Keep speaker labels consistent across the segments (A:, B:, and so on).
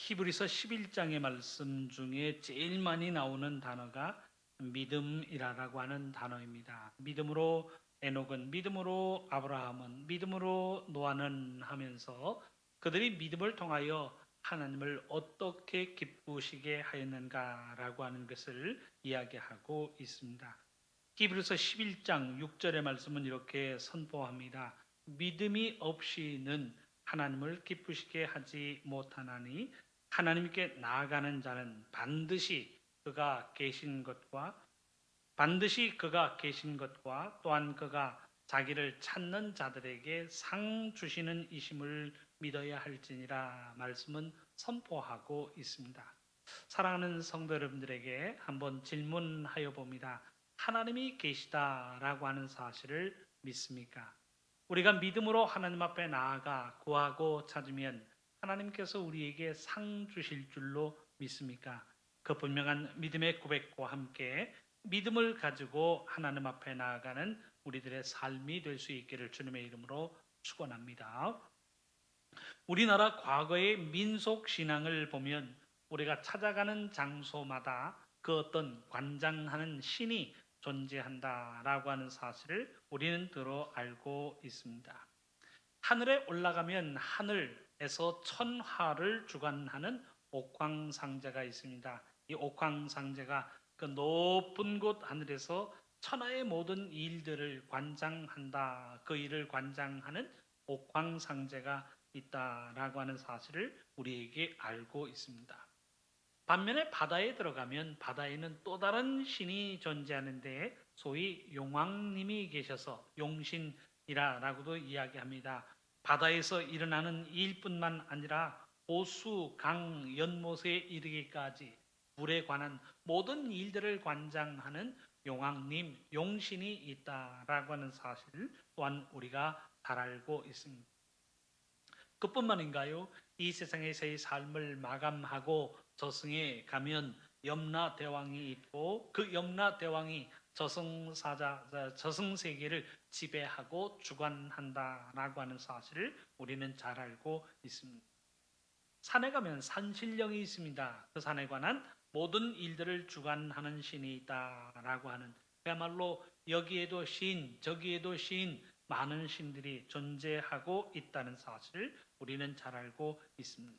A: 히브리서 11장의 말씀 중에 제일 많이 나오는 단어가 믿음이라고 하는 단어입니다. 믿음으로 에녹은, 믿음으로 아브라함은, 믿음으로 노아는 하면서 그들이 믿음을 통하여 하나님을 어떻게 기쁘시게 하였는가라고 하는 것을 이야기하고 있습니다. 히브리서 11장 6절의 말씀은 이렇게 선포합니다. 믿음이 없이는 하나님을 기쁘시게 하지 못하나니 하나님께 나아가는 자는 반드시 그가 계신 것과 또한 그가 자기를 찾는 자들에게 상 주시는 이심을 믿어야 할지니라 말씀은 선포하고 있습니다. 사랑하는 성도 여러분들에게 한번 질문하여 봅니다. 하나님이 계시다라고 하는 사실을 믿습니까? 우리가 믿음으로 하나님 앞에 나아가 구하고 찾으면 하나님께서 우리에게 상 주실 줄로 믿습니까? 그 분명한 믿음의 고백과 함께 믿음을 가지고 하나님 앞에 나아가는 우리들의 삶이 될 수 있기를 주님의 이름으로 축원합니다. 우리나라 과거의 민속 신앙을 보면 우리가 찾아가는 장소마다 그 어떤 관장하는 신이 존재한다라고 하는 사실을 우리는 들어 알고 있습니다. 하늘에 올라가면 하늘에서 천하를 주관하는 옥황상제가 있습니다. 이 옥황상제가 그 높은 곳 하늘에서 천하의 모든 일들을 관장한다. 그 일을 관장하는 옥황상제가 있다라고 하는 사실을 우리에게 알고 있습니다. 반면에 바다에 들어가면 바다에는 또 다른 신이 존재하는데 소위 용왕님이 계셔서 용신이라고도 이야기합니다. 바다에서 일어나는 일뿐만 아니라 호수, 강, 연못에 이르기까지 물에 관한 모든 일들을 관장하는 용왕님, 용신이 있다라고 하는 사실 또한 우리가 잘 알고 있습니다. 그뿐만인가요? 이 세상에서의 삶을 마감하고 저승에 가면 염라대왕이 있고 그 염라대왕이 저승세계를 지배하고 주관한다라고 하는 사실을 우리는 잘 알고 있습니다. 산에 가면 산신령이 있습니다. 그 산에 관한 모든 일들을 주관하는 신이 있다라고 하는, 그야말로 여기에도 신, 저기에도 신, 많은 신들이 존재하고 있다는 사실을 우리는 잘 알고 있습니다.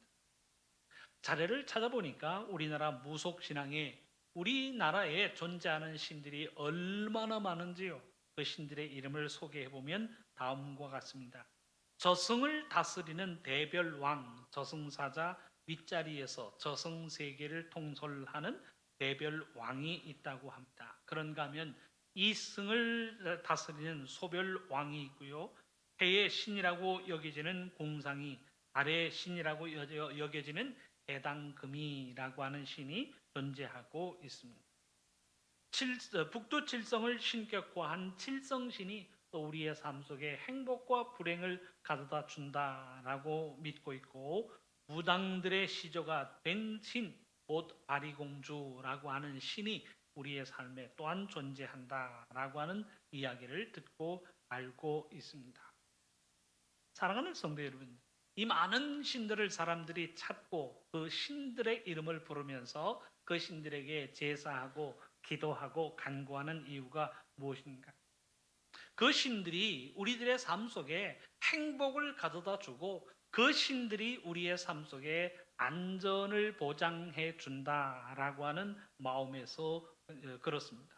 A: 자료를 찾아보니까 우리나라 무속신앙에 우리나라에 존재하는 신들이 얼마나 많은지요. 그 신들의 이름을 소개해보면 다음과 같습니다. 저승을 다스리는 대별왕, 저승사자, 윗자리에서 저승세계를 통솔하는 대별왕이 있다고 합니다. 그런가 하면 이승을 다스리는 소별왕이 있고요. 해의 신이라고 여겨지는 공상이, 달의 신이라고 여겨지는 해당금이라고 하는 신이 존재하고 있습니다. 북두 칠성을 신격화한 칠성신이 또 우리의 삶 속에 행복과 불행을 가져다 준다라고 믿고 있고, 무당들의 시조가 된 신, 곧 바리공주라고 하는 신이 우리의 삶에 또한 존재한다라고 하는 이야기를 듣고 알고 있습니다. 사랑하는 성도 여러분, 이 많은 신들을 사람들이 찾고 그 신들의 이름을 부르면서 그 신들에게 제사하고 기도하고 간구하는 이유가 무엇인가? 그 신들이 우리들의 삶 속에 행복을 가져다 주고 그 신들이 우리의 삶 속에 안전을 보장해 준다라고 하는 마음에서 그렇습니다.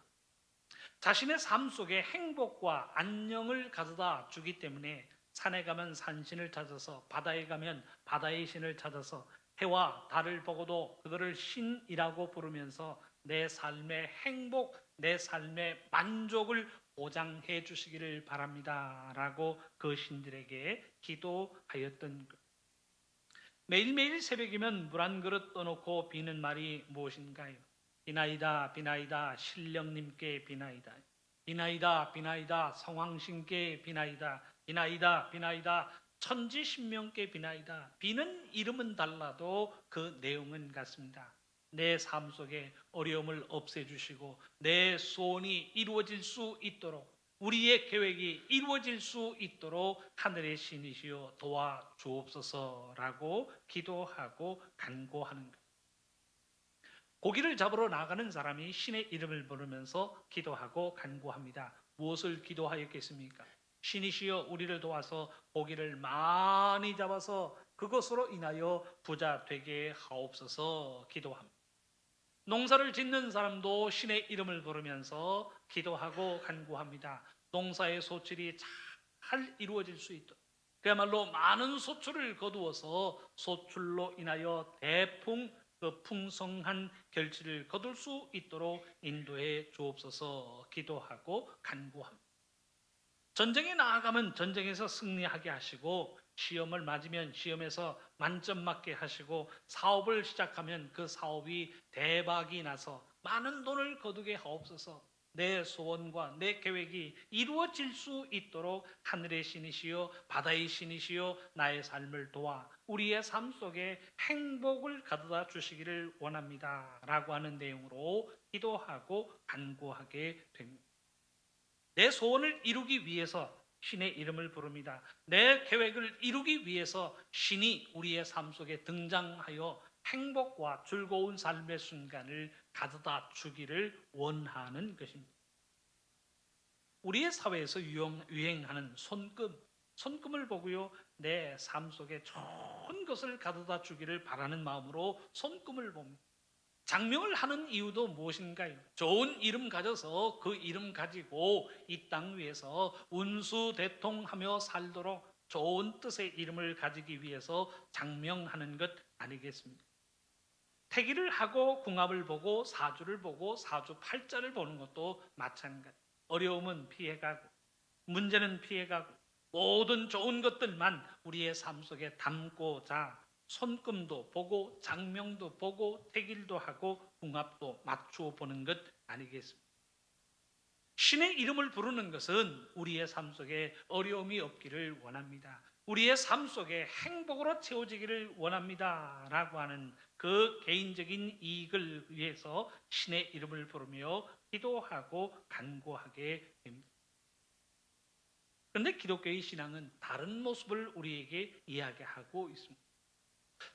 A: 자신의 삶 속에 행복과 안녕을 가져다 주기 때문에 산에 가면 산신을 찾아서, 바다에 가면 바다의 신을 찾아서 해와 달을 보고도 그들을 신이라고 부르면서 내 삶의 행복, 내 삶의 만족을 보장해 주시기를 바랍니다 라고 그 신들에게 기도하였던 것. 매일매일 새벽이면 물 한 그릇 떠놓고 비는 말이 무엇인가요? 비나이다 비나이다 신령님께 비나이다, 비나이다 비나이다 성황신께 비나이다, 비나이다 비나이다 천지신명께 비나이다. 비는 이름은 달라도 그 내용은 같습니다. 내 삶 속에 어려움을 없애주시고 내 소원이 이루어질 수 있도록, 우리의 계획이 이루어질 수 있도록 하늘의 신이시여 도와주옵소서라고 기도하고 간구하는 것. 고기를 잡으러 나가는 사람이 신의 이름을 부르면서 기도하고 간구합니다. 무엇을 기도하였겠습니까? 신이시여 우리를 도와서 고기를 많이 잡아서 그것으로 인하여 부자 되게 하옵소서 기도합니다. 농사를 짓는 사람도 신의 이름을 부르면서 기도하고 간구합니다. 농사의 소출이 잘 이루어질 수 있도록, 그야말로 많은 소출을 거두어서 소출로 인하여 풍성한 결실을 거둘 수 있도록 인도해 주옵소서 기도하고 간구합니다. 전쟁에 나아가면 전쟁에서 승리하게 하시고, 시험을 맞으면 시험에서 만점 맞게 하시고, 사업을 시작하면 그 사업이 대박이 나서 많은 돈을 거두게 하옵소서. 내 소원과 내 계획이 이루어질 수 있도록 하늘의 신이시여 바다의 신이시여 나의 삶을 도와 우리의 삶 속에 행복을 가져다 주시기를 원합니다 라고 하는 내용으로 기도하고 간구하게 됩니다. 내 소원을 이루기 위해서 신의 이름을 부릅니다. 내 계획을 이루기 위해서 신이 우리의 삶 속에 등장하여 행복과 즐거운 삶의 순간을 가져다 주기를 원하는 것입니다. 우리의 사회에서 유행하는 손금을 보고요, 내 삶 속에 좋은 것을 가져다 주기를 바라는 마음으로 손금을 봅니다. 장명을 하는 이유도 무엇인가요? 좋은 이름 가져서 그 이름 가지고 이 땅 위에서 운수대통하며 살도록 좋은 뜻의 이름을 가지기 위해서 장명하는 것 아니겠습니까? 태기를 하고 궁합을 보고 사주를 보고 사주 팔자를 보는 것도 마찬가지. 어려움은 피해가고 문제는 피해가고 모든 좋은 것들만 우리의 삶 속에 담고자 손금도 보고 장명도 보고 태길도 하고 궁합도 맞추어 보는 것 아니겠습니까? 신의 이름을 부르는 것은 우리의 삶 속에 어려움이 없기를 원합니다. 우리의 삶 속에 행복으로 채워지기를 원합니다 라고 하는 그 개인적인 이익을 위해서 신의 이름을 부르며 기도하고 간구하게 됩니다. 그런데 기독교의 신앙은 다른 모습을 우리에게 이야기하고 있습니다.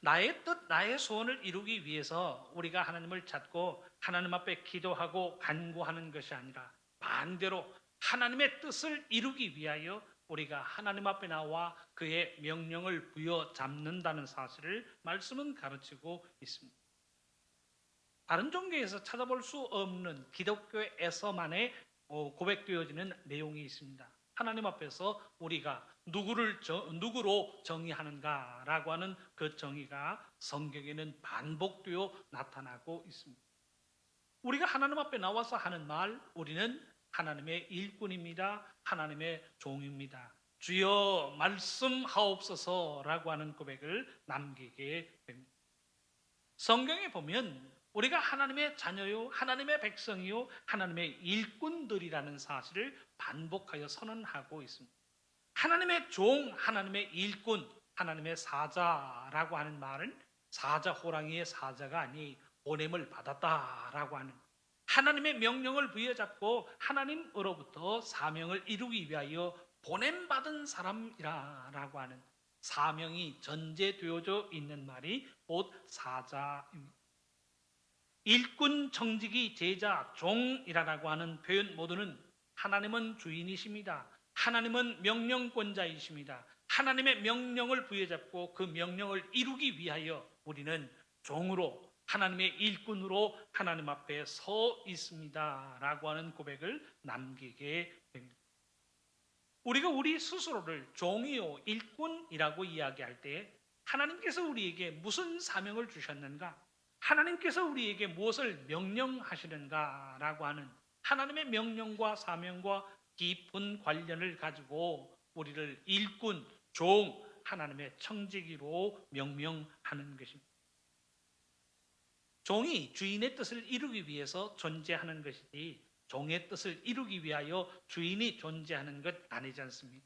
A: 나의 뜻, 나의 소원을 이루기 위해서 우리가 하나님을 찾고 하나님 앞에 기도하고 간구하는 것이 아니라 반대로 하나님의 뜻을 이루기 위하여 우리가 하나님 앞에 나와 그의 명령을 부여잡는다는 사실을 말씀은 가르치고 있습니다. 다른 종교에서 찾아볼 수 없는 기독교에서만의 고백되어지는 내용이 있습니다. 하나님 앞에서 우리가 누구로 정의하는가라고 하는 그 정의가 성경에는 반복되어 나타나고 있습니다. 우리가 하나님 앞에 나와서 하는 말, 우리는 하나님의 일꾼입니다. 하나님의 종입니다. 주여 말씀하옵소서라고 하는 고백을 남기게 됩니다. 성경에 보면 우리가 하나님의 자녀요, 하나님의 백성이요, 하나님의 일꾼들이라는 사실을 반복하여 선언하고 있습니다. 하나님의 종, 하나님의 일꾼, 하나님의 사자라고 하는 말은 사자 호랑이의 사자가 아니 보냄을 받았다라고 하는, 하나님의 명령을 부여잡고 하나님으로부터 사명을 이루기 위하여 보냄받은 사람이라고 하는 사명이 전제되어져 있는 말이 곧 사자입니다. 일꾼, 청지기, 제자, 종이라고 하는 표현 모두는 하나님은 주인이십니다. 하나님은 명령권자이십니다. 하나님의 명령을 부여잡고 그 명령을 이루기 위하여 우리는 종으로 하나님의 일꾼으로 하나님 앞에 서 있습니다 라고 하는 고백을 남기게 됩니다. 우리가 우리 스스로를 종이요 일꾼이라고 이야기할 때 하나님께서 우리에게 무슨 사명을 주셨는가, 하나님께서 우리에게 무엇을 명령하시는가 라고 하는 하나님의 명령과 사명과 깊은 관련을 가지고 우리를 일꾼, 종, 하나님의 청지기로 명명하는 것입니다. 종이 주인의 뜻을 이루기 위해서 존재하는 것이지 종의 뜻을 이루기 위하여 주인이 존재하는 것 아니지 않습니까?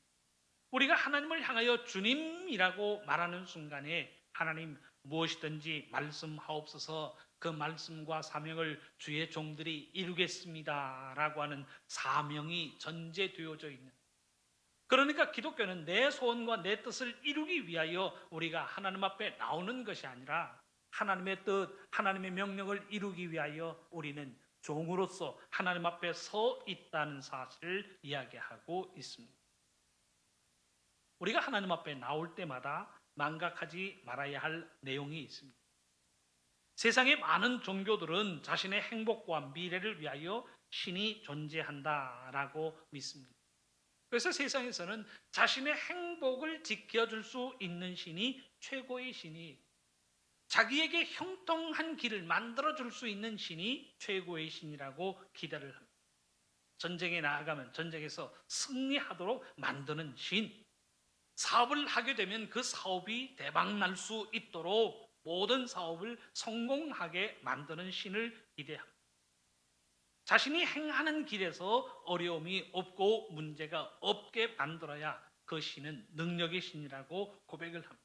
A: 우리가 하나님을 향하여 주님이라고 말하는 순간에 하나님 무엇이든지 말씀하옵소서 그 말씀과 사명을 주의 종들이 이루겠습니다 라고 하는 사명이 전제되어져 있는, 그러니까 기독교는 내 소원과 내 뜻을 이루기 위하여 우리가 하나님 앞에 나오는 것이 아니라 하나님의 뜻, 하나님의 명령을 이루기 위하여 우리는 종으로서 하나님 앞에 서 있다는 사실을 이야기하고 있습니다. 우리가 하나님 앞에 나올 때마다 망각하지 말아야 할 내용이 있습니다. 세상의 많은 종교들은 자신의 행복과 미래를 위하여 신이 존재한다라고 믿습니다. 그래서 세상에서는 자신의 행복을 지켜줄 수 있는 신이 최고의 신이, 자기에게 형통한 길을 만들어줄 수 있는 신이 최고의 신이라고 기대를 합니다. 전쟁에 나아가면 전쟁에서 승리하도록 만드는 신, 사업을 하게 되면 그 사업이 대박 날 수 있도록 모든 사업을 성공하게 만드는 신을 기대합니다. 자신이 행하는 길에서 어려움이 없고 문제가 없게 만들어야 그 신은 능력의 신이라고 고백을 합니다.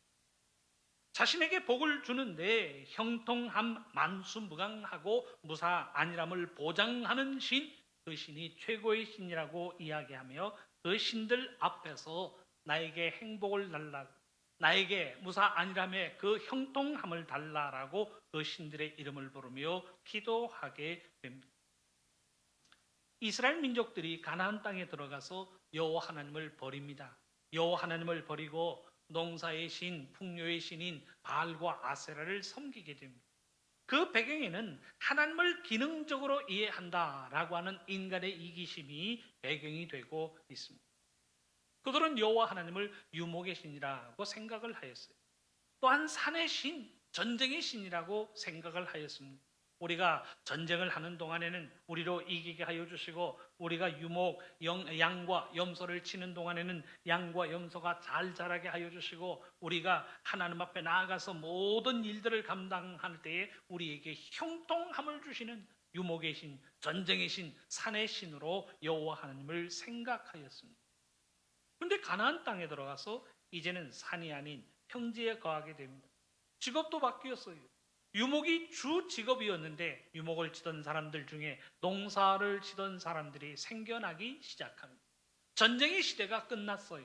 A: 자신에게 복을 주는데 형통함, 만수무강하고 무사 안일함을 보장하는 신, 그 신이 최고의 신이라고 이야기하며 그 신들 앞에서 나에게 행복을 달라, 나에게 무사 안일함의 그 형통함을 달라라고 그 신들의 이름을 부르며 기도하게 됩니다. 이스라엘 민족들이 가나안 땅에 들어가서 여호와 하나님을 버립니다. 여호와 하나님을 버리고 농사의 신, 풍요의 신인 바알과 아세라를 섬기게 됩니다. 그 배경에는 하나님을 기능적으로 이해한다라고 하는 인간의 이기심이 배경이 되고 있습니다. 그들은 여호와 하나님을 유목의 신이라고 생각을 하였어요. 또한 산의 신, 전쟁의 신이라고 생각을 하였습니다. 우리가 전쟁을 하는 동안에는 우리로 이기게 하여 주시고, 우리가 유목, 양과 염소를 치는 동안에는 양과 염소가 잘 자라게 하여 주시고, 우리가 하나님 앞에 나아가서 모든 일들을 감당할 때에 우리에게 형통함을 주시는 유목의 신, 전쟁의 신, 산의 신으로 여호와 하나님을 생각하였습니다. 그런데 가나안 땅에 들어가서 이제는 산이 아닌 평지에 거하게 됩니다. 직업도 바뀌었어요. 유목이 주 직업이었는데 유목을 치던 사람들 중에 농사를 치던 사람들이 생겨나기 시작합니다. 전쟁의 시대가 끝났어요.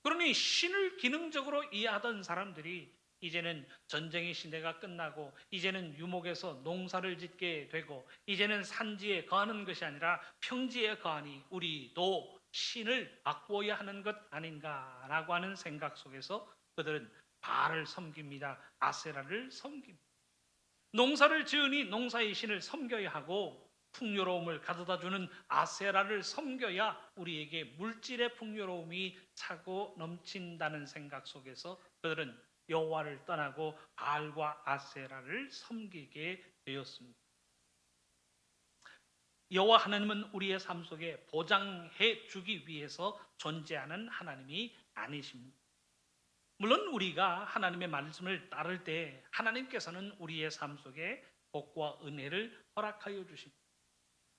A: 그러니 신을 기능적으로 이해하던 사람들이 이제는 전쟁의 시대가 끝나고 이제는 유목에서 농사를 짓게 되고 이제는 산지에 거하는 것이 아니라 평지에 거하니 우리도 신을 바꾸어야 하는 것 아닌가라고 하는 생각 속에서 그들은 바알을 섬깁니다. 아세라를 섬깁니다. 농사를 지으니 농사의 신을 섬겨야 하고 풍요로움을 가져다 주는 아세라를 섬겨야 우리에게 물질의 풍요로움이 차고 넘친다는 생각 속에서 그들은 여호와를 떠나고 바알과 아세라를 섬기게 되었습니다. 여호와 하나님은 우리의 삶 속에 보장해 주기 위해서 존재하는 하나님이 아니십니다. 물론 우리가 하나님의 말씀을 따를 때 하나님께서는 우리의 삶 속에 복과 은혜를 허락하여 주십니다.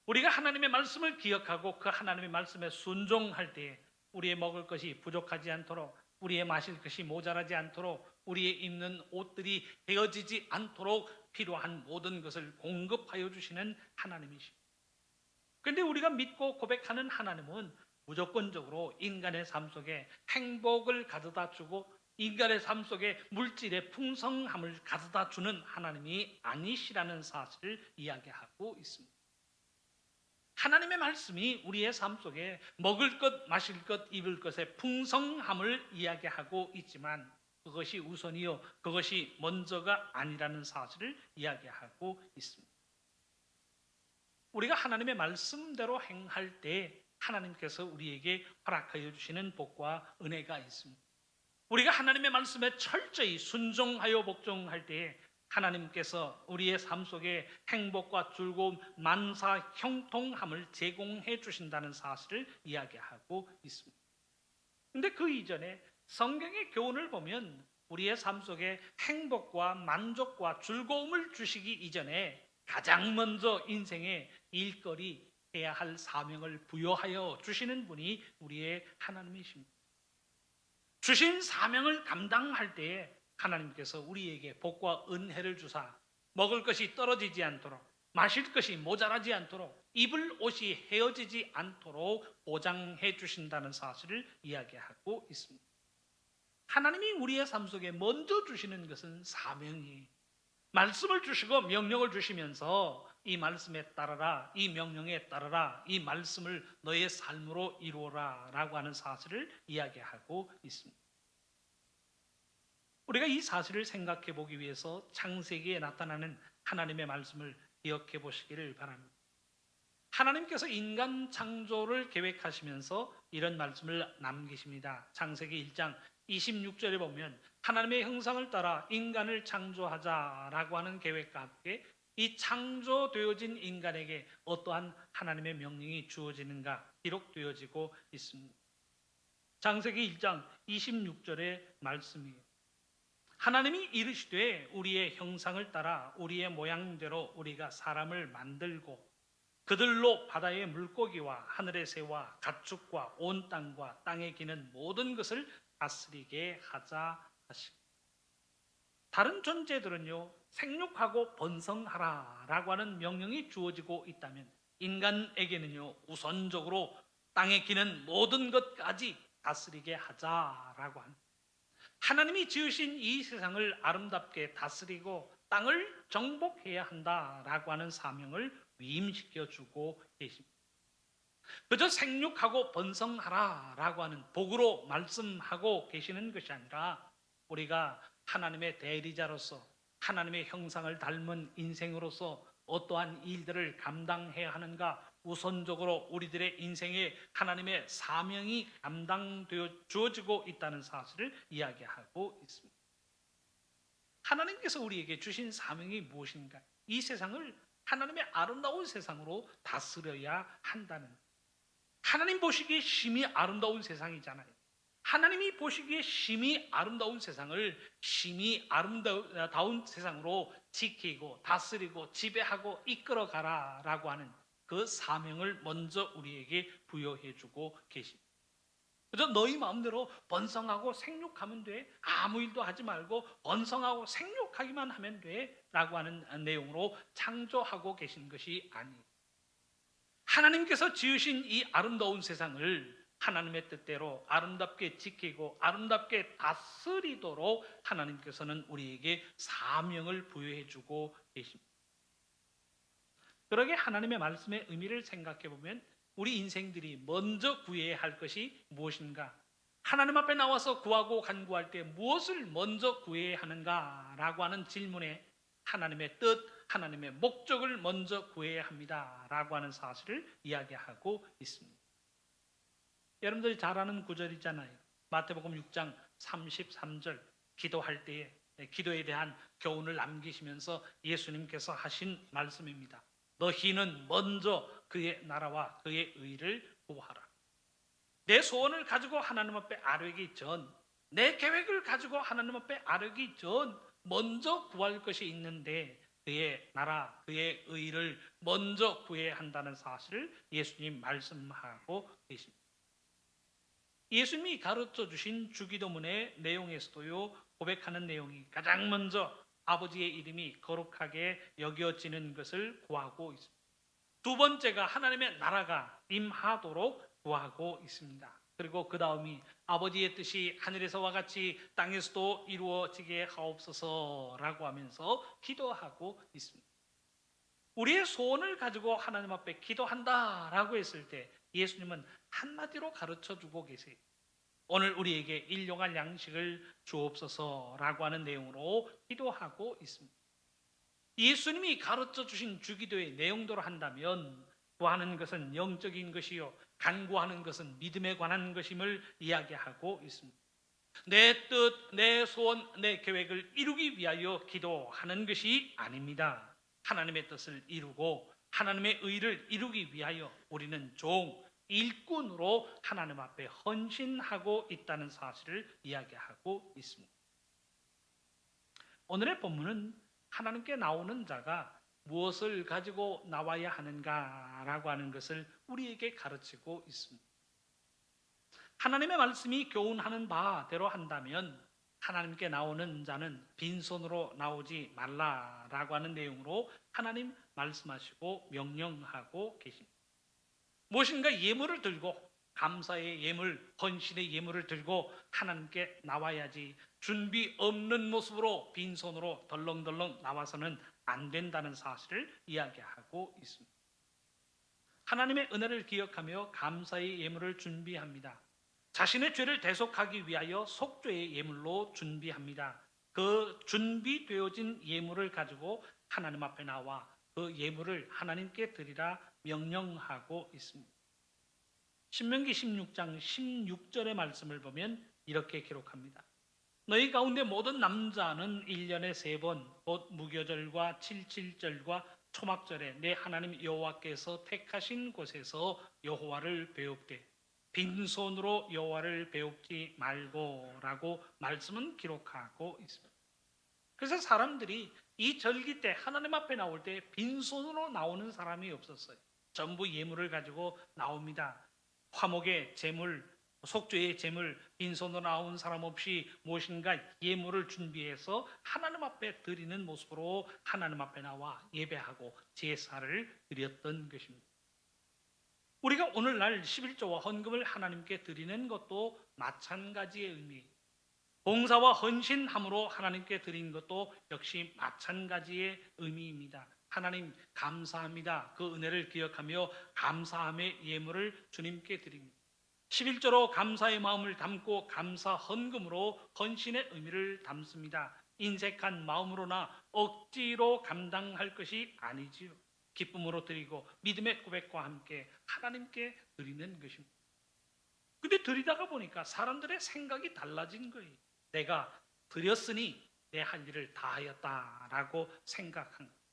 A: 우리가 하나님의 말씀을 기억하고 그 하나님의 말씀에 순종할 때 우리의 먹을 것이 부족하지 않도록, 우리의 마실 것이 모자라지 않도록, 우리의 입는 옷들이 헤어지지 않도록 필요한 모든 것을 공급하여 주시는 하나님이십니다. 그런데 우리가 믿고 고백하는 하나님은 무조건적으로 인간의 삶 속에 행복을 가져다 주고 인간의 삶 속에 물질의 풍성함을 가져다 주는 하나님이 아니시라는 사실을 이야기하고 있습니다. 하나님의 말씀이 우리의 삶 속에 먹을 것, 마실 것, 입을 것의 풍성함을 이야기하고 있지만 그것이 우선이요, 그것이 먼저가 아니라는 사실을 이야기하고 있습니다. 우리가 하나님의 말씀대로 행할 때 하나님께서 우리에게 허락하여 주시는 복과 은혜가 있습니다. 우리가 하나님의 말씀에 철저히 순종하여 복종할 때 하나님께서 우리의 삶 속에 행복과 즐거움, 만사, 형통함을 제공해 주신다는 사실을 이야기하고 있습니다. 그런데 그 이전에 성경의 교훈을 보면 우리의 삶 속에 행복과 만족과 즐거움을 주시기 이전에 가장 먼저 인생의 일거리, 해야 할 사명을 부여하여 주시는 분이 우리의 하나님이십니다. 주신 사명을 감당할 때에 하나님께서 우리에게 복과 은혜를 주사 먹을 것이 떨어지지 않도록, 마실 것이 모자라지 않도록, 입을 옷이 헤어지지 않도록 보장해 주신다는 사실을 이야기하고 있습니다. 하나님이 우리의 삶 속에 먼저 주시는 것은 사명이에요. 말씀을 주시고 명령을 주시면서 이 말씀에 따르라, 이 명령에 따르라, 이 말씀을 너의 삶으로 이루어라 라고 하는 사실을 이야기하고 있습니다. 우리가 이 사실을 생각해 보기 위해서 창세기에 나타나는 하나님의 말씀을 기억해 보시기를 바랍니다. 하나님께서 인간 창조를 계획하시면서 이런 말씀을 남기십니다. 창세기 1장 26절에 보면 하나님의 형상을 따라 인간을 창조하자라고 하는 계획과 함께 이 창조되어진 인간에게 어떠한 하나님의 명령이 주어지는가 기록되어지고 있습니다. 창세기 1장 26절의 말씀이에요. 하나님이 이르시되 우리의 형상을 따라 우리의 모양대로 우리가 사람을 만들고 그들로 바다의 물고기와 하늘의 새와 가축과 온 땅과 땅에 기는 모든 것을 다스리게 하자 하시고, 다른 존재들은요 생육하고 번성하라라고 하는 명령이 주어지고 있다면 인간에게는요 우선적으로 땅에 기는 모든 것까지 다스리게 하자라고 하는, 하나님이 지으신 이 세상을 아름답게 다스리고 땅을 정복해야 한다라고 하는 사명을 위임시켜 주고 계십니다. 그저 생육하고 번성하라라고 하는 복으로 말씀하고 계시는 것이 아니라 우리가 하나님의 대리자로서 하나님의 형상을 닮은 인생으로서 어떠한 일들을 감당해야 하는가, 우선적으로 우리들의 인생에 하나님의 사명이 감당되어 주어지고 있다는 사실을 이야기하고 있습니다. 하나님께서 우리에게 주신 사명이 무엇인가? 이 세상을 하나님의 아름다운 세상으로 다스려야 한다는, 하나님 보시기에 심히 아름다운 세상이잖아요. 하나님이 보시기에 심히 아름다운 세상을 심히 아름다운 세상으로 지키고 다스리고 지배하고 이끌어가라라고 하는 그 사명을 먼저 우리에게 부여해 주고 계십니다. 그래서 너희 마음대로 번성하고 생육하면 돼, 아무 일도 하지 말고 번성하고 생육하기만 하면 돼 라고 하는 내용으로 창조하고 계신 것이 아니에요. 하나님께서 지으신 이 아름다운 세상을 하나님의 뜻대로 아름답게 지키고 아름답게 다스리도록 하나님께서는 우리에게 사명을 부여해 주고 계십니다. 그러게 하나님의 말씀의 의미를 생각해 보면 우리 인생들이 먼저 구해야 할 것이 무엇인가? 하나님 앞에 나와서 구하고 간구할 때 무엇을 먼저 구해야 하는가라고 하는 질문에 하나님의 뜻, 하나님의 목적을 먼저 구해야 합니다라고 하는 사실을 이야기하고 있습니다. 여러분들이 잘 아는 구절이잖아요. 마태복음 6장 33절 기도할 때에 기도에 대한 교훈을 남기시면서 예수님께서 하신 말씀입니다. 너희는 먼저 그의 나라와 그의 의를 구하라. 내 소원을 가지고 하나님 앞에 아뢰기 전, 내 계획을 가지고 하나님 앞에 아뢰기 전 먼저 구할 것이 있는데 그의 나라, 그의 의를 먼저 구해야 한다는 사실을 예수님 말씀하고 계십니다. 예수님이 가르쳐 주신 주기도문의 내용에서도요 고백하는 내용이 가장 먼저 아버지의 이름이 거룩하게 여겨지는 것을 구하고 있습니다. 두 번째가 하나님의 나라가 임하도록 구하고 있습니다. 그리고 그 다음이 아버지의 뜻이 하늘에서와 같이 땅에서도 이루어지게 하옵소서라고 하면서 기도하고 있습니다. 우리의 소원을 가지고 하나님 앞에 기도한다라고 했을 때 예수님은 한마디로 가르쳐 주고 계세요. 오늘 우리에게 일용할 양식을 주옵소서라고 하는 내용으로 기도하고 있습니다. 예수님이 가르쳐 주신 주기도의 내용대로 한다면 구하는 것은 영적인 것이요 간구하는 것은 믿음에 관한 것임을 이야기하고 있습니다. 내 뜻, 내 소원, 내 계획을 이루기 위하여 기도하는 것이 아닙니다. 하나님의 뜻을 이루고 하나님의 의를 이루기 위하여 우리는 일꾼으로 하나님 앞에 헌신하고 있다는 사실을 이야기하고 있습니다. 오늘의 본문은 하나님께 나오는 자가 무엇을 가지고 나와야 하는가라고 하는 것을 우리에게 가르치고 있습니다. 하나님의 말씀이 교훈하는 바대로 한다면 하나님께 나오는 자는 빈손으로 나오지 말라라고 하는 내용으로 하나님 말씀하시고 명령하고 계십니다. 무엇인가 예물을 들고 감사의 예물, 헌신의 예물을 들고 하나님께 나와야지 준비 없는 모습으로 빈손으로 덜렁덜렁 나와서는 안 된다는 사실을 이야기하고 있습니다. 하나님의 은혜를 기억하며 감사의 예물을 준비합니다. 자신의 죄를 대속하기 위하여 속죄의 예물로 준비합니다. 그 준비되어진 예물을 가지고 하나님 앞에 나와 그 예물을 하나님께 드리라 명령하고 있습니다. 신명기 16장 16절의 말씀을 보면 이렇게 기록합니다. 너희 가운데 모든 남자는 1년에 3번 곧 무교절과 칠칠절과 초막절에 내 하나님 여호와께서 택하신 곳에서 여호와를 배웁되 빈손으로 여호와를 배웁지 말고라고 말씀은 기록하고 있습니다. 그래서 사람들이 이 절기 때 하나님 앞에 나올 때 빈손으로 나오는 사람이 없었어요. 전부 예물을 가지고 나옵니다. 화목의 제물, 속죄의 제물, 빈손으로 나온 사람 없이 무엇인가 예물을 준비해서 하나님 앞에 드리는 모습으로 하나님 앞에 나와 예배하고 제사를 드렸던 것입니다. 우리가 오늘날 11조와 헌금을 하나님께 드리는 것도 마찬가지의 의미, 봉사와 헌신함으로 하나님께 드린 것도 역시 마찬가지의 의미입니다. 하나님 감사합니다. 그 은혜를 기억하며 감사함의 예물을 주님께 드립니다. 11조로 감사의 마음을 담고 감사 헌금으로 헌신의 의미를 담습니다. 인색한 마음으로나 억지로 감당할 것이 아니지요. 기쁨으로 드리고 믿음의 고백과 함께 하나님께 드리는 것입니다. 근데 드리다가 보니까 사람들의 생각이 달라진 거예요. 내가 드렸으니 내 할 일을 다 하였다라고 생각한 거예요.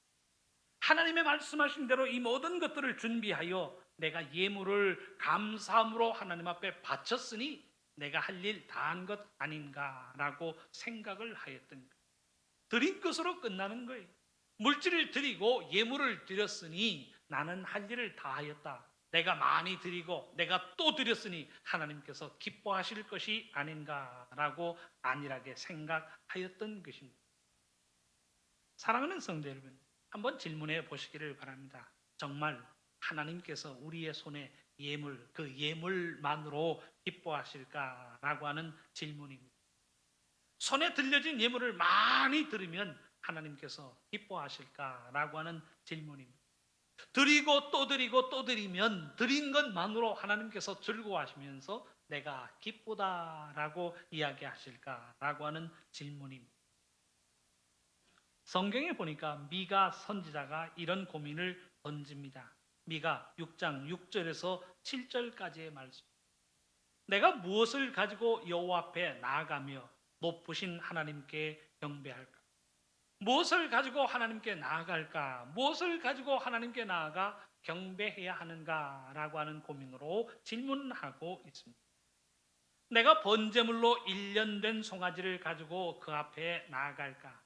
A: 하나님의 말씀하신 대로 이 모든 것들을 준비하여 내가 예물을 감사함으로 하나님 앞에 바쳤으니 내가 할 일 다 한 것 아닌가라고 생각을 하였던 거예요. 드린 것으로 끝나는 거예요. 물질을 드리고 예물을 드렸으니 나는 할 일을 다 하였다. 내가 많이 드리고 내가 또 드렸으니 하나님께서 기뻐하실 것이 아닌가라고 안일하게 생각하였던 것입니다. 사랑하는 성도 여러분, 한번 질문해 보시기를 바랍니다. 정말 하나님께서 우리의 손에 예물, 그 예물만으로 기뻐하실까라고 하는 질문입니다. 손에 들려진 예물을 많이 들으면 하나님께서 기뻐하실까라고 하는 질문입니다. 드리고 또 드리고 또 드리면 드린 것만으로 하나님께서 즐거워하시면서 내가 기쁘다라고 이야기하실까라고 하는 질문입니다. 성경에 보니까 미가 선지자가 이런 고민을 던집니다. 미가 6장 6절에서 7절까지의 말씀. 내가 무엇을 가지고 여호와 앞에 나아가며 높으신 하나님께 경배할까? 무엇을 가지고 하나님께 나아갈까? 무엇을 가지고 하나님께 나아가 경배해야 하는가라고 하는 고민으로 질문하고 있습니다. 내가 번제물로 1년 된 송아지를 가지고 그 앞에 나아갈까?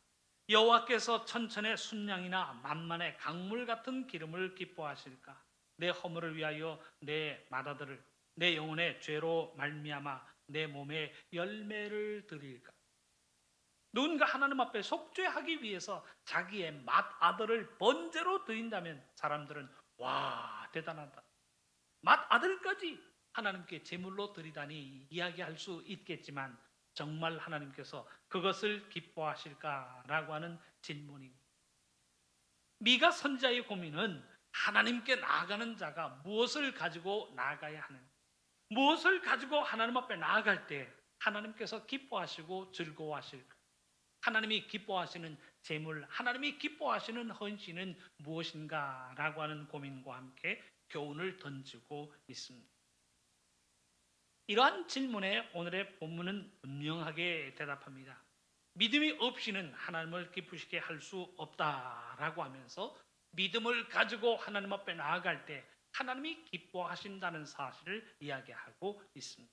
A: 여호와께서 천천의 순양이나 만만의 강물 같은 기름을 기뻐하실까? 내 허물을 위하여 내 맏아들을 내 영혼의 죄로 말미암아 내 몸에 열매를 드릴까? 누군가 하나님 앞에 속죄하기 위해서 자기의 맏아들을 번제로 드린다면 사람들은 와 대단하다. 맏아들까지 하나님께 제물로 드리다니 이야기할 수 있겠지만 정말 하나님께서 그것을 기뻐하실까라고 하는 질문입니다. 미가 선지자의 고민은 하나님께 나아가는 자가 무엇을 가지고 나아가야 하는가, 무엇을 가지고 하나님 앞에 나아갈 때 하나님께서 기뻐하시고 즐거워하실까, 하나님이 기뻐하시는 제물, 하나님이 기뻐하시는 헌신은 무엇인가라고 하는 고민과 함께 교훈을 던지고 있습니다. 이러한 질문에 오늘의 본문은 분명하게 대답합니다. 믿음이 없이는 하나님을 기쁘시게 할 수 없다라고 하면서 믿음을 가지고 하나님 앞에 나아갈 때 하나님이 기뻐하신다는 사실을 이야기하고 있습니다.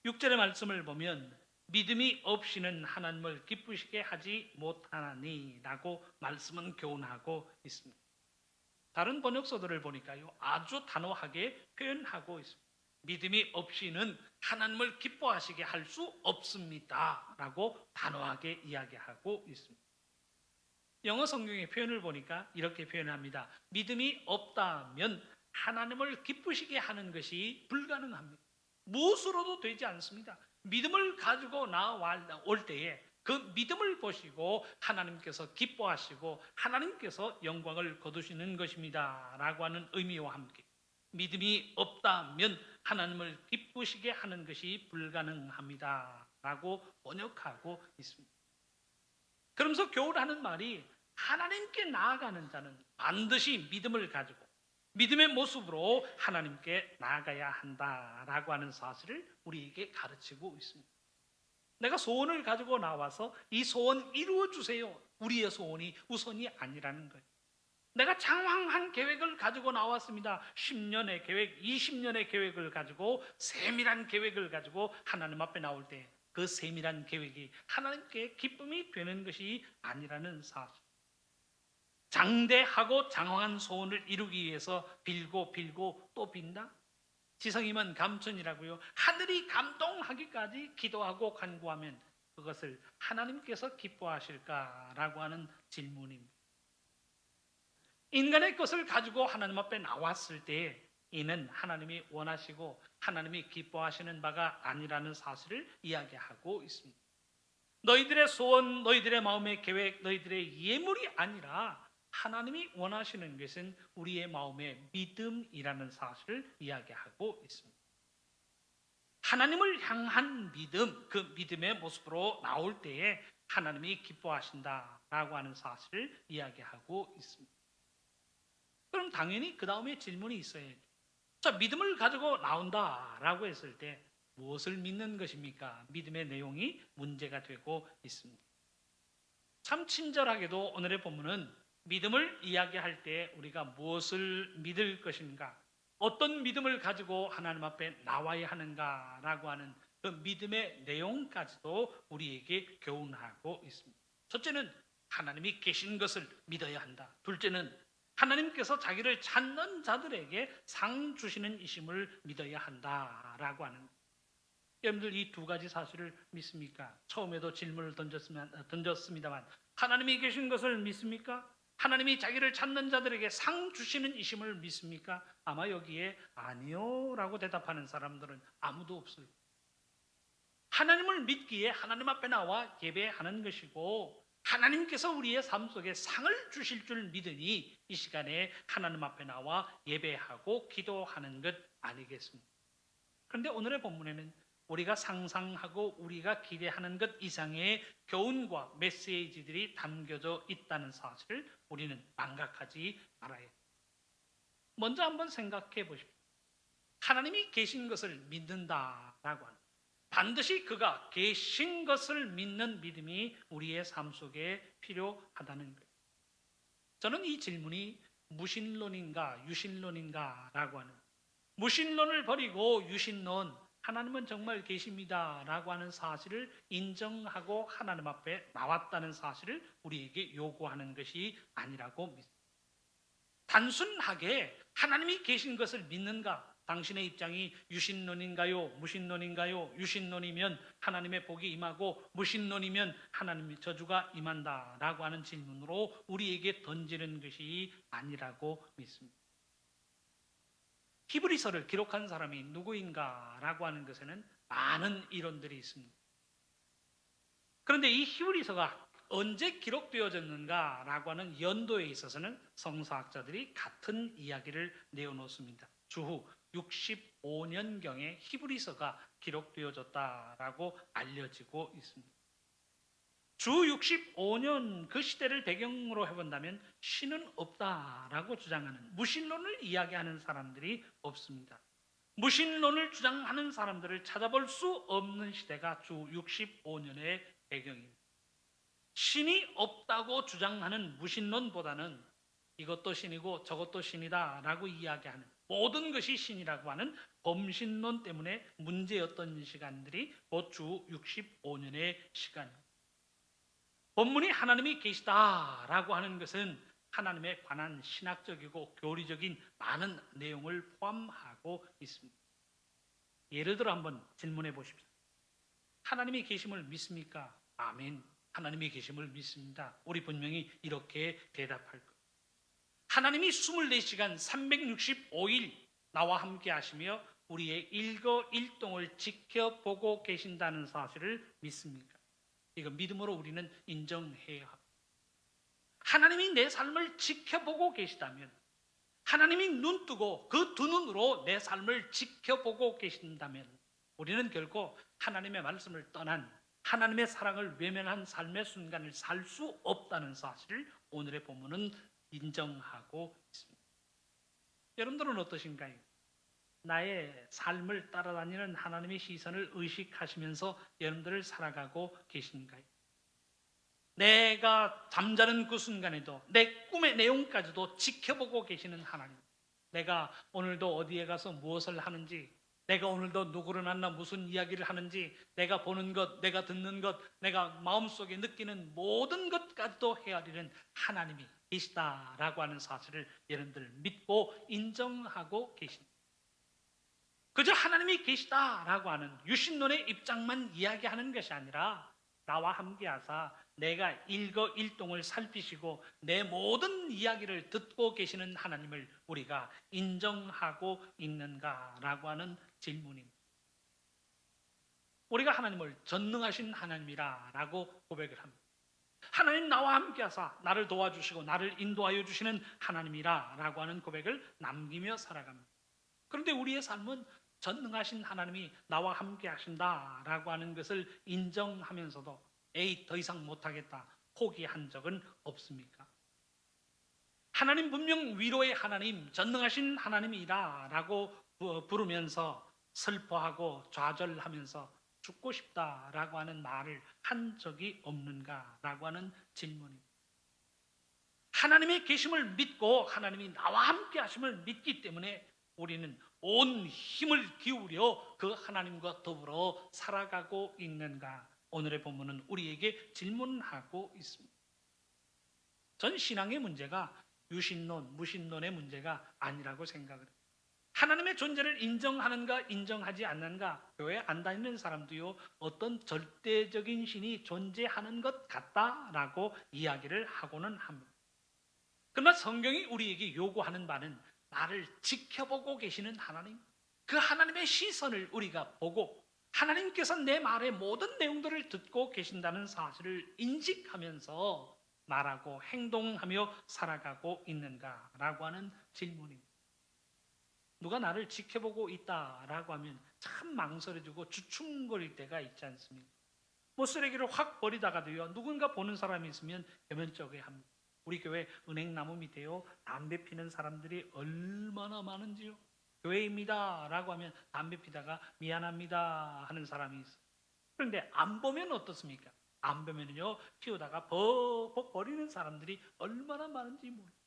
A: 6절의 말씀을 보면 믿음이 없이는 하나님을 기쁘시게 하지 못하나니라고 말씀은 교훈하고 있습니다. 다른 번역서들을 보니까요 아주 단호하게 표현하고 있습니다. 믿음이 없이는 하나님을 기뻐하시게 할 수 없습니다. 라고 단호하게 이야기하고 있습니다. 영어 성경의 표현을 보니까 이렇게 표현합니다. 믿음이 없다면 하나님을 기쁘시게 하는 것이 불가능합니다. 무엇으로도 되지 않습니다. 믿음을 가지고 나올 때에 그 믿음을 보시고 하나님께서 기뻐하시고 하나님께서 영광을 거두시는 것입니다. 라고 하는 의미와 함께 믿음이 없다면 하나님을 기쁘시게 하는 것이 불가능합니다. 라고 번역하고 있습니다. 그러면서 교훈하는 말이 하나님께 나아가는 자는 반드시 믿음을 가지고 믿음의 모습으로 하나님께 나아가야 한다라고 하는 사실을 우리에게 가르치고 있습니다. 내가 소원을 가지고 나와서 이 소원 이루어 주세요. 우리의 소원이 우선이 아니라는 거예요. 내가 장황한 계획을 가지고 나왔습니다. 10년의 계획, 20년의 계획을 가지고 세밀한 계획을 가지고 하나님 앞에 나올 때 그 세밀한 계획이 하나님께 기쁨이 되는 것이 아니라는 사실. 장대하고 장황한 소원을 이루기 위해서 빌고 또 빈다? 지성이면 감천이라고요. 하늘이 감동하기까지 기도하고 간구하면 그것을 하나님께서 기뻐하실까라고 하는 질문입니다. 인간의 것을 가지고 하나님 앞에 나왔을 때 이는 하나님이 원하시고 하나님이 기뻐하시는 바가 아니라는 사실을 이야기하고 있습니다. 너희들의 소원, 너희들의 마음의 계획, 너희들의 예물이 아니라 하나님이 원하시는 것은 우리의 마음의 믿음이라는 사실을 이야기하고 있습니다. 하나님을 향한 믿음, 그 믿음의 모습으로 나올 때에 하나님이 기뻐하신다라고 하는 사실을 이야기하고 있습니다. 그럼 당연히 그 다음에 질문이 있어야죠. 자, 믿음을 가지고 나온다라고 했을 때 무엇을 믿는 것입니까? 믿음의 내용이 문제가 되고 있습니다. 참 친절하게도 오늘의 본문은 믿음을 이야기할 때 우리가 무엇을 믿을 것인가, 어떤 믿음을 가지고 하나님 앞에 나와야 하는가라고 하는 그 믿음의 내용까지도 우리에게 교훈하고 있습니다. 첫째는 하나님이 계신 것을 믿어야 한다. 둘째는 하나님께서 자기를 찾는 자들에게 상 주시는 이심을 믿어야 한다라고 하는 것. 여러분들 이 두 가지 사실을 믿습니까? 처음에도 질문을 던졌습니다만 하나님이 계신 것을 믿습니까? 하나님이 자기를 찾는 자들에게 상 주시는 이심을 믿습니까? 아마 여기에 아니요 라고 대답하는 사람들은 아무도 없을 거예요. 하나님을 믿기에 하나님 앞에 나와 예배하는 것이고 하나님께서 우리의 삶 속에 상을 주실 줄 믿으니 이 시간에 하나님 앞에 나와 예배하고 기도하는 것 아니겠습니까? 그런데 오늘의 본문에는 우리가 상상하고 우리가 기대하는 것 이상의 교훈과 메시지들이 담겨져 있다는 사실을 우리는 망각하지 말아야 해요. 먼저 한번 생각해 보십시오. 하나님이 계신 것을 믿는다라고 하는, 반드시 그가 계신 것을 믿는 믿음이 우리의 삶 속에 필요하다는 거예요. 저는 이 질문이 무신론인가 유신론인가 라고 하는, 무신론을 버리고 유신론, 하나님은 정말 계십니다 라고 하는 사실을 인정하고 하나님 앞에 나왔다는 사실을 우리에게 요구하는 것이 아니라고 믿습니다. 단순하게 하나님이 계신 것을 믿는가? 당신의 입장이 유신론인가요? 무신론인가요? 유신론이면 하나님의 복이 임하고 무신론이면 하나님의 저주가 임한다라고 하는 질문으로 우리에게 던지는 것이 아니라고 믿습니다. 히브리서를 기록한 사람이 누구인가라고 하는 것에는 많은 이론들이 있습니다. 그런데 이 히브리서가 언제 기록되어졌는가라고 하는 연도에 있어서는 성서학자들이 같은 이야기를 내어놓습니다. 주후 65년경에 히브리서가 기록되어졌다라고 알려지고 있습니다. 주 65년 그 시대를 배경으로 해본다면 신은 없다라고 주장하는, 무신론을 이야기하는 사람들이 없습니다. 무신론을 주장하는 사람들을 찾아볼 수 없는 시대가 주 65년의 배경입니다. 신이 없다고 주장하는 무신론보다는 이것도 신이고 저것도 신이다 라고 이야기하는, 모든 것이 신이라고 하는 범신론 때문에 문제였던 시간들이 곧 주 65년의 시간입니다. 본문이 하나님이 계시다라고 하는 것은 하나님에 관한 신학적이고 교리적인 많은 내용을 포함하고 있습니다. 예를 들어 한번 질문해 보십시오. 하나님이 계심을 믿습니까? 아멘. 하나님이 계심을 믿습니다. 우리 분명히 이렇게 대답할 거예요. 하나님이 24시간 365일 나와 함께 하시며 우리의 일거일동을 지켜보고 계신다는 사실을 믿습니까? 이거 믿음으로 우리는 인정해야 합니다. 하나님이 내 삶을 지켜보고 계시다면, 하나님이 눈 뜨고 그 두 눈으로 내 삶을 지켜보고 계신다면 우리는 결코 하나님의 말씀을 떠난, 하나님의 사랑을 외면한 삶의 순간을 살 수 없다는 사실을 오늘의 본문은 인정하고 있습니다. 여러분들은 어떠신가요? 나의 삶을 따라다니는 하나님의 시선을 의식하시면서 여러분들을 살아가고 계신가요? 내가 잠자는 그 순간에도 내 꿈의 내용까지도 지켜보고 계시는 하나님, 내가 오늘도 어디에 가서 무엇을 하는지, 내가 오늘도 누구를 만나 무슨 이야기를 하는지, 내가 보는 것, 내가 듣는 것, 내가 마음속에 느끼는 모든 것까지도 헤아리는 하나님이 계시다라고 하는 사실을 여러분들 믿고 인정하고 계십니다. 그저 하나님이 계시다라고 하는 유신론의 입장만 이야기하는 것이 아니라 나와 함께 하사 내가 일거일동을 살피시고 내 모든 이야기를 듣고 계시는 하나님을 우리가 인정하고 있는가라고 하는 질문입니다. 우리가 하나님을 전능하신 하나님이라고 고백을 합니다. 하나님 나와 함께 하사 나를 도와주시고 나를 인도하여 주시는 하나님이라고 하는 고백을 남기며 살아갑니다. 그런데 우리의 삶은 전능하신 하나님이 나와 함께 하신다라고 하는 것을 인정하면서도 에이, 더 이상 못하겠다 포기한 적은 없습니까? 하나님 분명 위로의 하나님, 전능하신 하나님이라고 부르면서 슬퍼하고 좌절하면서 죽고 싶다라고 하는 말을 한 적이 없는가라고 하는 질문입니다. 하나님의 계심을 믿고 하나님이 나와 함께 하심을 믿기 때문에 우리는 온 힘을 기울여 그 하나님과 더불어 살아가고 있는가? 오늘의 본문은 우리에게 질문하고 있습니다. 전 신앙의 문제가 유신론, 무신론의 문제가 아니라고 생각을 해요. 하나님의 존재를 인정하는가 인정하지 않는가, 교회 안 다니는 사람도요 어떤 절대적인 신이 존재하는 것 같다라고 이야기를 하고는 합니다. 그러나 성경이 우리에게 요구하는 바는 나를 지켜보고 계시는 하나님, 그 하나님의 시선을 우리가 보고 하나님께서 내 말의 모든 내용들을 듣고 계신다는 사실을 인식하면서 말하고 행동하며 살아가고 있는가라고 하는 질문입니다. 누가 나를 지켜보고 있다라고 하면 참 망설여지고 주춤거릴 때가 있지 않습니까? 뭐 쓰레기를 확 버리다가도요 누군가 보는 사람이 있으면 대면적에 합니다. 우리 교회 은행나무 밑에요 담배 피는 사람들이 얼마나 많은지요. 교회입니다 라고 하면 담배 피다가 미안합니다 하는 사람이 있어요. 그런데 안 보면 어떻습니까? 안 보면요 피우다가 버벅 버리는 사람들이 얼마나 많은지 모르겠어요.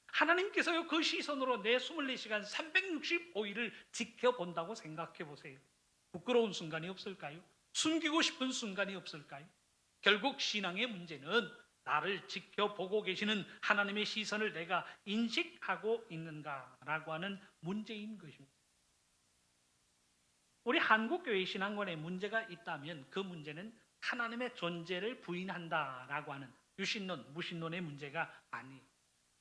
A: 하나님께서요 그 시선으로 내 24시간 365일을 지켜본다고 생각해 보세요. 부끄러운 순간이 없을까요? 숨기고 싶은 순간이 없을까요? 결국 신앙의 문제는 나를 지켜보고 계시는 하나님의 시선을 내가 인식하고 있는가라고 하는 문제인 것입니다. 우리 한국교회 신앙관에 문제가 있다면 그 문제는 하나님의 존재를 부인한다라고 하는 유신론, 무신론의 문제가 아니에요.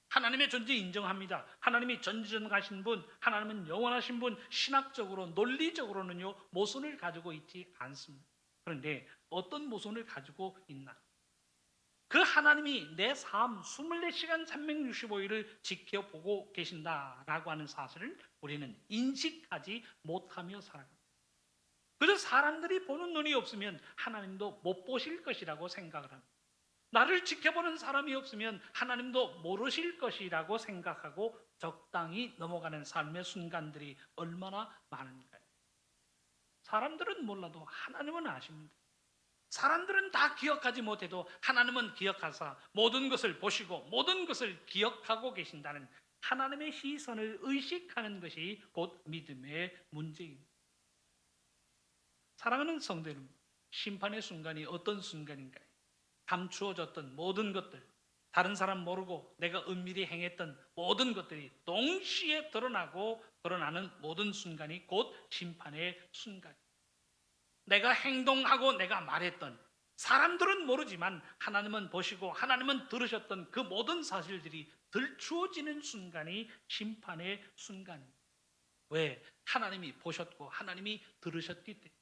A: 하나님의 존재 인정합니다. 하나님이 전지전능하신 분, 하나님은 영원하신 분, 신학적으로, 논리적으로는요 모순을 가지고 있지 않습니다. 그런데 어떤 모순을 가지고 있나? 그 하나님이 내 삶 24시간 365일을 지켜보고 계신다라고 하는 사실을 우리는 인식하지 못하며 살아갑니다. 그래서 사람들이 보는 눈이 없으면 하나님도 못 보실 것이라고 생각을 합니다. 나를 지켜보는 사람이 없으면 하나님도 모르실 것이라고 생각하고 적당히 넘어가는 삶의 순간들이 얼마나 많은가요? 사람들은 몰라도 하나님은 아십니다. 사람들은 다 기억하지 못해도 하나님은 기억하사 모든 것을 보시고 모든 것을 기억하고 계신다는 하나님의 시선을 의식하는 것이 곧 믿음의 문제입니다. 사랑하는 성도 여러분, 심판의 순간이 어떤 순간인가요? 감추어졌던 모든 것들, 다른 사람 모르고 내가 은밀히 행했던 모든 것들이 동시에 드러나고 드러나는 모든 순간이 곧 심판의 순간. 내가 행동하고 내가 말했던, 사람들은 모르지만 하나님은 보시고 하나님은 들으셨던 그 모든 사실들이 들추어지는 순간이 심판의 순간입니다. 왜? 하나님이 보셨고 하나님이 들으셨기 때문에.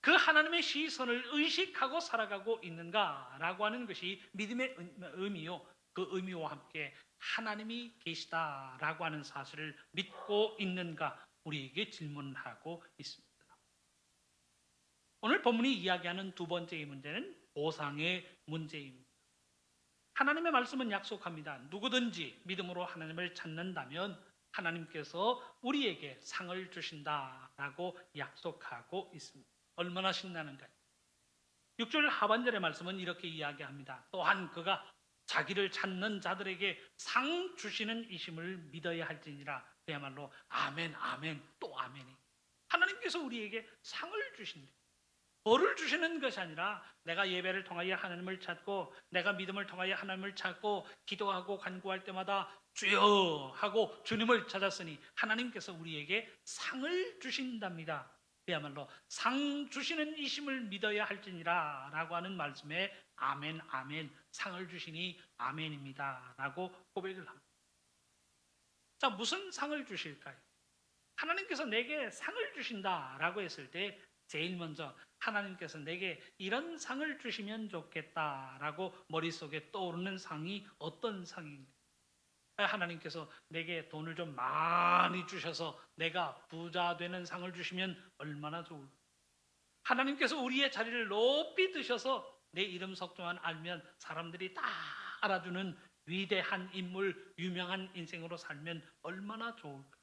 A: 그 하나님의 시선을 의식하고 살아가고 있는가라고 하는 것이 믿음의 의미요. 그 의미와 함께 하나님이 계시다라고 하는 사실을 믿고 있는가 우리에게 질문하고 있습니다. 오늘 본문이 이야기하는 두 번째 문제는 보상의 문제입니다. 하나님의 말씀은 약속합니다. 누구든지 믿음으로 하나님을 찾는다면 하나님께서 우리에게 상을 주신다라고 약속하고 있습니다. 얼마나 신나는가요? 6절 하반절의 말씀은 이렇게 이야기합니다. 또한 그가 자기를 찾는 자들에게 상 주시는 이심을 믿어야 할지니라. 그야말로 아멘 아멘 또 아멘이. 하나님께서 우리에게 상을 주신다. 벌을 주시는 것이 아니라 내가 예배를 통하여 하나님을 찾고 내가 믿음을 통하여 하나님을 찾고 기도하고 간구할 때마다 주여 하고 주님을 찾았으니 하나님께서 우리에게 상을 주신답니다. 그야말로 상 주시는 이심을 믿어야 할지니라 라고 하는 말씀에 아멘 아멘 상을 주시니 아멘입니다 라고 고백을 합니다. 자, 무슨 상을 주실까요? 하나님께서 내게 상을 주신다라고 했을 때 제일 먼저 하나님께서 내게 이런 상을 주시면 좋겠다라고 머릿속에 떠오르는 상이 어떤 상인가? 하나님께서 내게 돈을 좀 많이 주셔서 내가 부자 되는 상을 주시면 얼마나 좋을까? 하나님께서 우리의 자리를 높이 드셔서 내 이름 속도만 알면 사람들이 다 알아주는 위대한 인물, 유명한 인생으로 살면 얼마나 좋을까?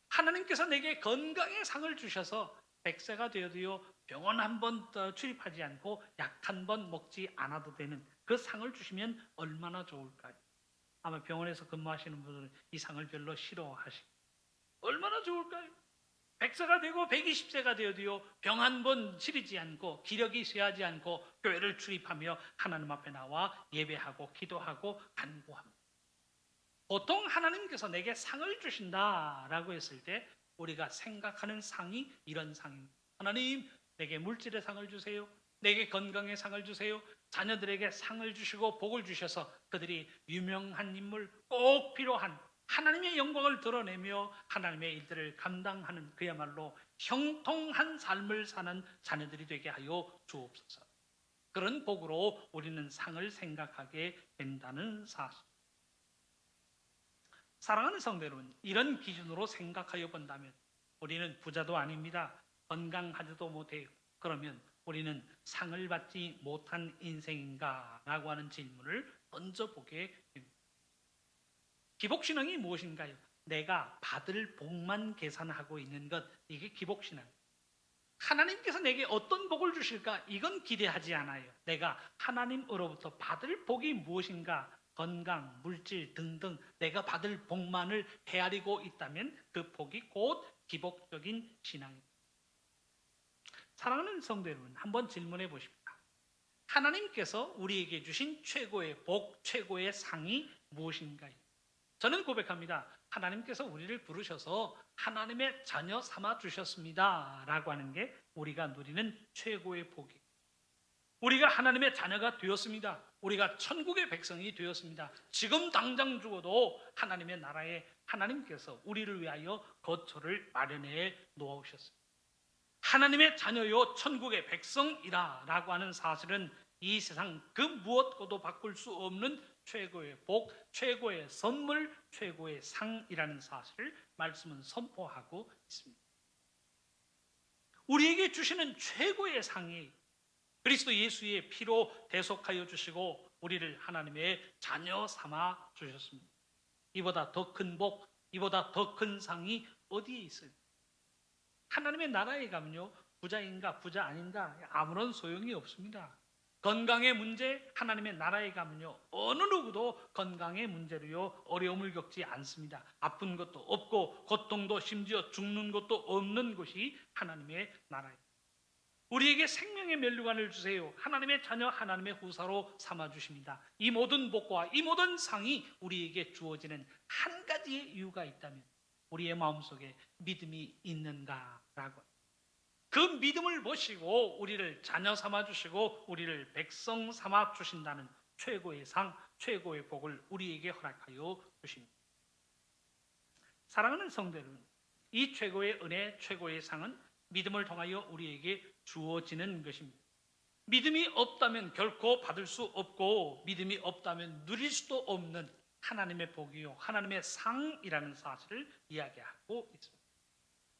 A: 하나님께서 내게 건강의 상을 주셔서 100세가 되어도요 병원 한 번 출입하지 않고 약 한 번 먹지 않아도 되는 그 상을 주시면 얼마나 좋을까요? 아마 병원에서 근무하시는 분들은 이 상을 별로 싫어하시고 얼마나 좋을까요? 100세가 되고 120세가 되어도요 병 한 번 치르지 않고 기력이 쇠하지 않고 교회를 출입하며 하나님 앞에 나와 예배하고 기도하고 간구합니다. 보통 하나님께서 내게 상을 주신다라고 했을 때 우리가 생각하는 상이 이런 상입니다. 하나님, 내게 물질의 상을 주세요. 내게 건강의 상을 주세요. 자녀들에게 상을 주시고 복을 주셔서 그들이 유명한 인물, 꼭 필요한 하나님의 영광을 드러내며 하나님의 일들을 감당하는 그야말로 형통한 삶을 사는 자녀들이 되게 하여 주옵소서. 그런 복으로 우리는 상을 생각하게 된다는 사실. 사랑하는 성도 여러분, 이런 기준으로 생각하여 본다면 우리는 부자도 아닙니다. 건강하지도 못해요. 그러면 우리는 상을 받지 못한 인생인가? 라고 하는 질문을 던져보게 됩니다. 기복신앙이 무엇인가요? 내가 받을 복만 계산하고 있는 것, 이게 기복신앙. 하나님께서 내게 어떤 복을 주실까? 이건 기대하지 않아요. 내가 하나님으로부터 받을 복이 무엇인가? 건강, 물질 등등 내가 받을 복만을 헤아리고 있다면 그 복이 곧 기복적인 신앙입니다. 사랑하는 성도 여러분, 한번 질문해 보십시다. 하나님께서 우리에게 주신 최고의 복, 최고의 상이 무엇인가요? 저는 고백합니다. 하나님께서 우리를 부르셔서 하나님의 자녀 삼아 주셨습니다 라고 하는 게 우리가 누리는 최고의 복이에요. 우리가 하나님의 자녀가 되었습니다. 우리가 천국의 백성이 되었습니다. 지금 당장 죽어도 하나님의 나라에 하나님께서 우리를 위하여 거처를 마련해 놓으셨습니다. 하나님의 자녀요 천국의 백성이라 라고 하는 사실은 이 세상 그 무엇과도 바꿀 수 없는 최고의 복, 최고의 선물, 최고의 상이라는 사실을 말씀은 선포하고 있습니다. 우리에게 주시는 최고의 상이 그리스도 예수의 피로 대속하여 주시고 우리를 하나님의 자녀 삼아 주셨습니다. 이보다 더 큰 복, 이보다 더 큰 상이 어디에 있어요? 하나님의 나라에 가면요 부자인가 부자 아닌가 아무런 소용이 없습니다. 건강의 문제, 하나님의 나라에 가면요 어느 누구도 건강의 문제로요 어려움을 겪지 않습니다. 아픈 것도 없고 고통도 심지어 죽는 것도 없는 곳이 하나님의 나라입니다. 우리에게 생명의 면류관을 주세요. 하나님의 자녀, 하나님의 후사로 삼아주십니다. 이 모든 복과 이 모든 상이 우리에게 주어지는 한 가지의 이유가 있다면 우리의 마음속에 믿음이 있는가라고, 그 믿음을 보시고 우리를 자녀 삼아주시고 우리를 백성 삼아주신다는 최고의 상, 최고의 복을 우리에게 허락하여 주십니다. 사랑하는 성도 여러분, 이 최고의 은혜, 최고의 상은 믿음을 통하여 우리에게 주어지는 것입니다. 믿음이 없다면 결코 받을 수 없고 믿음이 없다면 누릴 수도 없는 하나님의 복이요, 하나님의 상이라는 사실을 이야기하고 있습니다.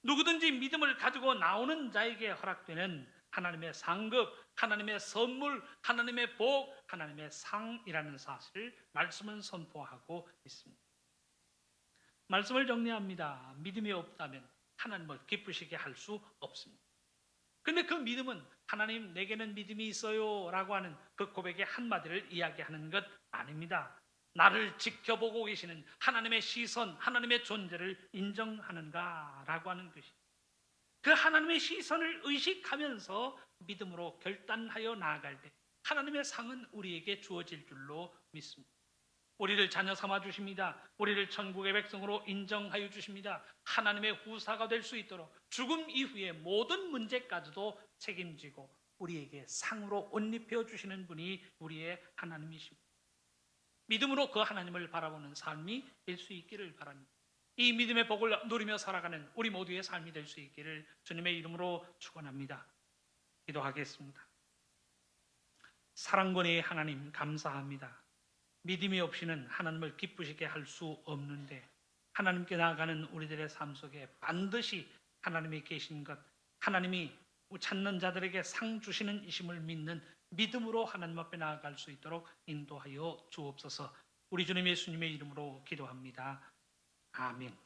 A: 누구든지 믿음을 가지고 나오는 자에게 허락되는 하나님의 상급, 하나님의 선물, 하나님의 복, 하나님의 상이라는 사실을 말씀은 선포하고 있습니다. 말씀을 정리합니다. 믿음이 없다면 하나님을 기쁘시게 할 수 없습니다. 그런데 그 믿음은 하나님 내게는 믿음이 있어요 라고 하는 그 고백의 한마디를 이야기하는 것 아닙니다. 나를 지켜보고 계시는 하나님의 시선, 하나님의 존재를 인정하는가 라고 하는 것이, 그 하나님의 시선을 의식하면서 믿음으로 결단하여 나아갈 때 하나님의 상은 우리에게 주어질 줄로 믿습니다. 우리를 자녀 삼아 주십니다. 우리를 천국의 백성으로 인정하여 주십니다. 하나님의 후사가 될 수 있도록 죽음 이후의 모든 문제까지도 책임지고 우리에게 상으로 옷 입혀 주시는 분이 우리의 하나님이십니다. 믿음으로 그 하나님을 바라보는 삶이 될 수 있기를 바랍니다. 이 믿음의 복을 누리며 살아가는 우리 모두의 삶이 될 수 있기를 주님의 이름으로 축원합니다. 기도하겠습니다. 사랑권의 하나님, 감사합니다. 믿음이 없이는 하나님을 기쁘시게 할 수 없는데 하나님께 나아가는 우리들의 삶 속에 반드시 하나님이 계신 것, 하나님이 찾는 자들에게 상 주시는 이심을 믿는 믿음으로 하나님 앞에 나아갈 수 있도록 인도하여 주옵소서. 우리 주님 예수님의 이름으로 기도합니다. 아멘.